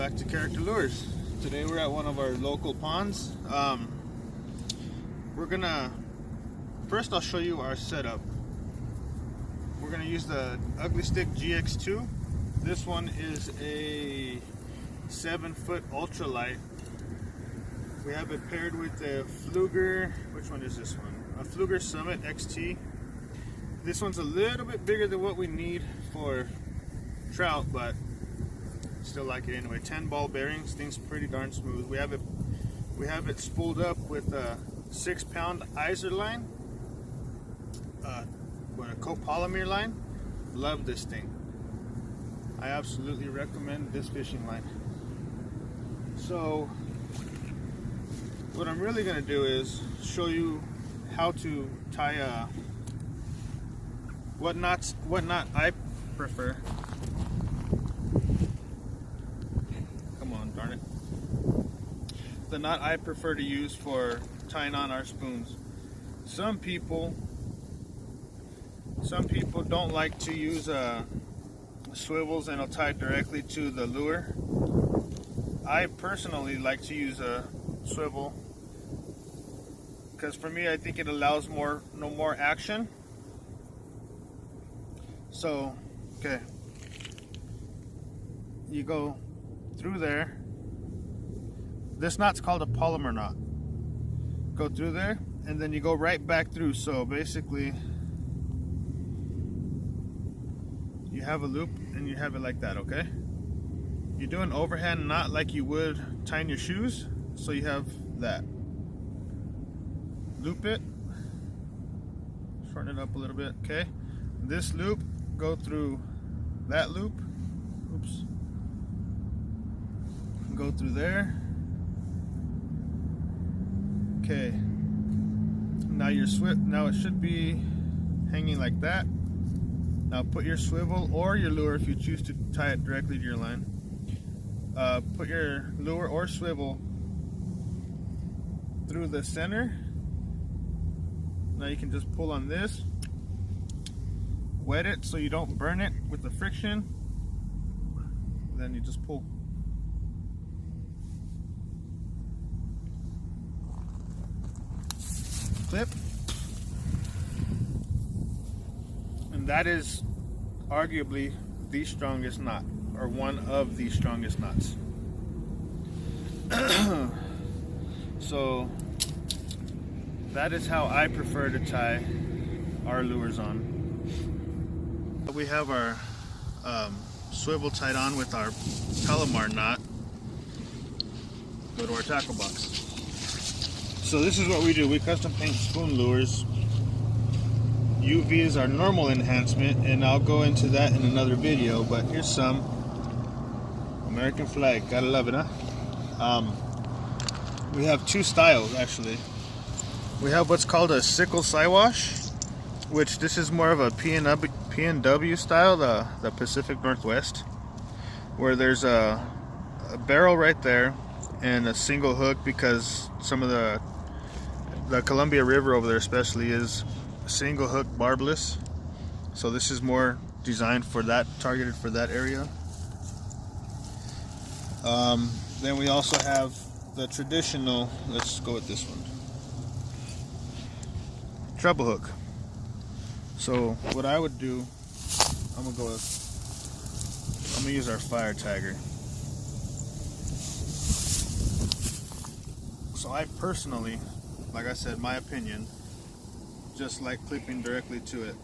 back to Character Lures. Today we're at one of our local ponds. First I'll show you our setup. We're gonna use the Ugly Stik GX2. This one is a 7-foot ultralight. We have it paired with the Pflueger, which one is this one? A Pflueger Summit XT. This one's a little bit bigger than what we need for trout, but still like it anyway. 10 ball bearings, thing's pretty darn smooth. We have it spooled up with a 6-pound Iser line, with a copolymer line. Love this thing. I absolutely recommend this fishing line. So what I'm really going to do is show you how to tie what knot I prefer. Come on, darn it. The knot I prefer to use for tying on our spoons. Some people don't like to use swivels and it'll tie directly to the lure. I personally like to use a swivel because for me I think it allows more action. So okay, you go through there. This knot's called a polymer knot. Go through there and then you go right back through. So basically you have a loop and you have it like that, okay? You do an overhand knot like you would tying your shoes. So you have that. Loop it. Shorten it up a little bit, okay? This loop, go through that loop. Oops. Go through there. Okay. Now now it should be hanging like that. Now put your swivel or your lure if you choose to tie it directly to your line. Put your lure or swivel through the center. Now you can just pull on this, wet it so you don't burn it with the friction, then you just pull. Clip. And that is arguably the strongest knot, or one of the strongest knots. So that is how I prefer to tie our lures on. We have our swivel tied on with our Palomar knot. Go to our tackle box. So this is what we do. We custom paint spoon lures. UV is our normal enhancement, and I'll go into that in another video, but here's some. American flag, gotta love it, huh? We have two styles actually. We have what's called a sickle Siwash, which this is more of a PNW style, the Pacific Northwest, where there's a barrel right there and a single hook, because some of the Columbia River over there especially is single hook barbless. So this is more designed for that, targeted for that area. Then we also have the traditional, let's go with this one, treble hook. So what I would do, I'm gonna use our fire tagger. So I personally, like I said, my opinion, just like clipping directly to it.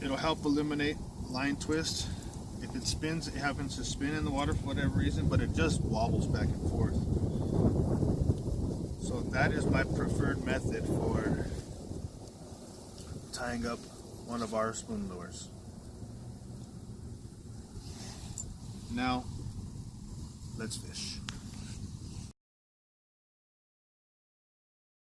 It'll help eliminate line twist. If it spins, it happens to spin in the water for whatever reason, but it just wobbles back and forth. So that is my preferred method for tying up one of our spoon lures. Now, let's fish.